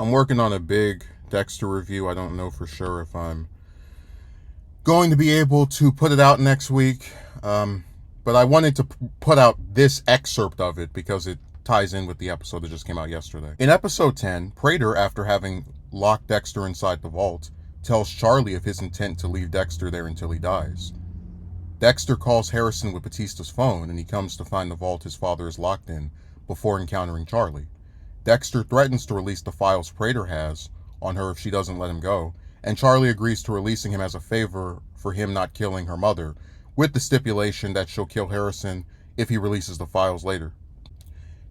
I'm working on a big Dexter review. I don't know for sure if I'm going to be able to put it out next week, but I wanted to put out this excerpt of it because it ties in with the episode that just came out yesterday. In episode 10, Prater, after having locked Dexter inside the vault, tells Charlie of his intent to leave Dexter there until he dies. Dexter calls Harrison with Batista's phone, and he comes to find the vault his father is locked in before encountering Charlie. Dexter threatens to release the files Prater has on her if she doesn't let him go, and Charlie agrees to releasing him as a favor for him not killing her mother, with the stipulation that she'll kill Harrison if he releases the files later.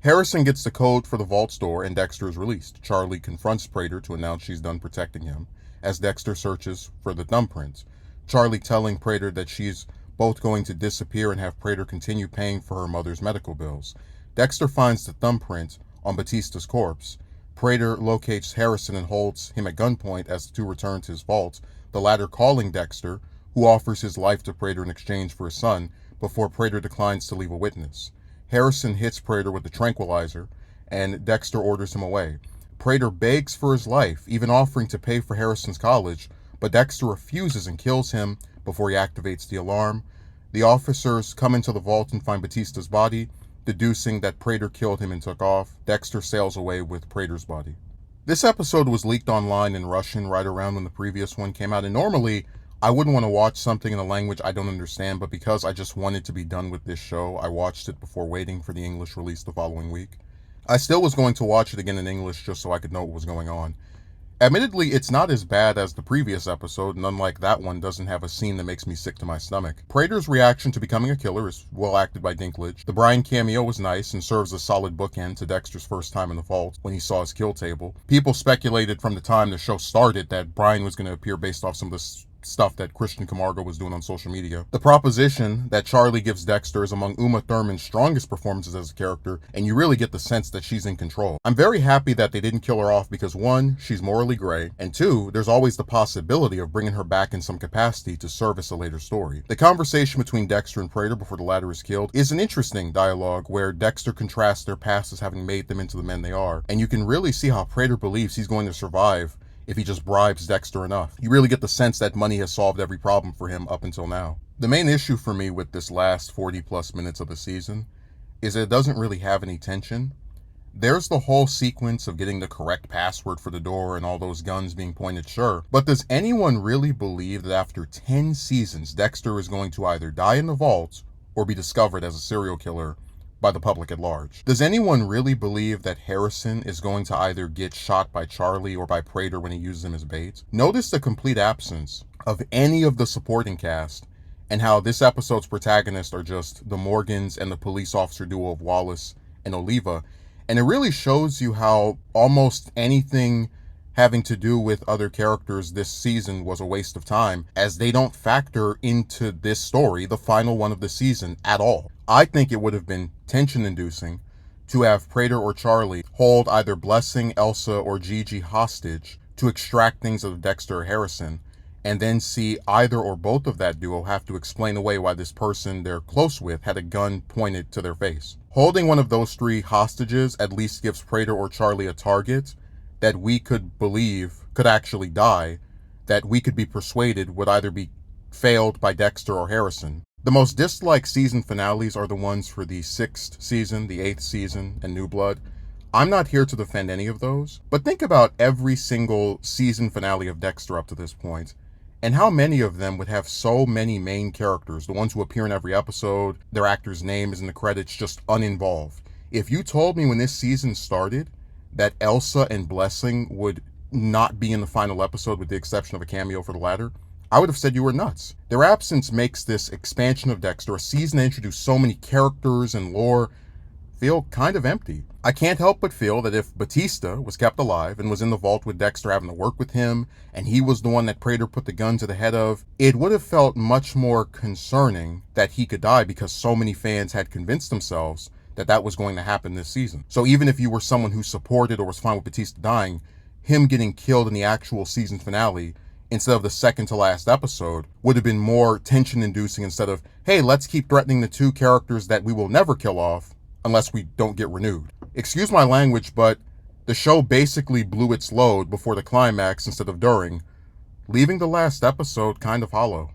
Harrison gets the code for the vault's door, and Dexter is released. Charlie confronts Prater to announce she's done protecting him, as Dexter searches for the thumbprints, Charlie telling Prater that she's both going to disappear and have Prater continue paying for her mother's medical bills. Dexter finds the thumbprint on Batista's corpse. Prater locates Harrison and holds him at gunpoint as the two return to his vault, the latter calling Dexter, who offers his life to Prater in exchange for his son, before Prater declines to leave a witness. Harrison hits Prater with the tranquilizer, and Dexter orders him away. Prater begs for his life, even offering to pay for Harrison's college, but Dexter refuses and kills him before he activates the alarm. The officers come into the vault and find Batista's body, deducing that Prater killed him and took off. Dexter sails away with Prater's body. This episode was leaked online in Russian right around when the previous one came out, and normally I wouldn't want to watch something in a language I don't understand, but because I just wanted to be done with this show, I watched it before waiting for the English release the following week. I still was going to watch it again in English just so I could know what was going on. Admittedly, it's not as bad as the previous episode, and unlike that one, doesn't have a scene that makes me sick to my stomach. Prater's reaction to becoming a killer is well acted by Dinklage. The Brian cameo was nice and serves a solid bookend to Dexter's first time in the vault when he saw his kill table. People speculated from the time the show started that Brian was going to appear based off some of the stuff that Christian Camargo was doing on social media. The proposition that Charlie gives Dexter is among Uma Thurman's strongest performances as a character, and you really get the sense that she's in control. I'm very happy that they didn't kill her off because one, she's morally gray, and two, there's always the possibility of bringing her back in some capacity to service a later story. The conversation between Dexter and Prater before the latter is killed is an interesting dialogue where Dexter contrasts their past as having made them into the men they are, and you can really see how Prater believes he's going to survive if he just bribes Dexter enough. You really get the sense that money has solved every problem for him up until now. The main issue for me with this last 40 plus minutes of the season is that it doesn't really have any tension. There's the whole sequence of getting the correct password for the door and all those guns being pointed, sure. But does anyone really believe that after 10 seasons, Dexter is going to either die in the vault or be discovered as a serial killer by the public at large? Does anyone really believe that Harrison is going to either get shot by Charlie or by Prater when he uses him as bait? Notice the complete absence of any of the supporting cast and how this episode's protagonists are just the Morgans and the police officer duo of Wallace and Oliva, and it really shows you how almost anything having to do with other characters this season was a waste of time, as they don't factor into this story, the final one of the season, at all. I think it would have been tension-inducing to have Prater or Charlie hold either Blessing, Elsa, or Gigi hostage to extract things of Dexter or Harrison, and then see either or both of that duo have to explain away why this person they're close with had a gun pointed to their face. Holding one of those three hostages at least gives Prater or Charlie a target that we could believe could actually die, that we could be persuaded would either be failed by Dexter or Harrison. The most disliked season finales are the ones for the 6th season, the 8th season, and New Blood. I'm not here to defend any of those, but think about every single season finale of Dexter up to this point, and how many of them would have so many main characters, the ones who appear in every episode, their actor's name is in the credits, just uninvolved. If you told me when this season started that Elsa and Blessing would not be in the final episode with the exception of a cameo for the latter, I would have said you were nuts. Their absence makes this expansion of Dexter, a season that introduced so many characters and lore, feel kind of empty. I can't help but feel that if Batista was kept alive and was in the vault with Dexter having to work with him, and he was the one that Prater put the gun to the head of, it would have felt much more concerning that he could die because so many fans had convinced themselves that that was going to happen this season. So even if you were someone who supported or was fine with Batista dying, him getting killed in the actual season finale instead of the second to last episode would have been more tension inducing instead of, hey, let's keep threatening the two characters that we will never kill off unless we don't get renewed. Excuse my language, but The show basically blew its load before the climax instead of during, leaving the last episode kind of hollow.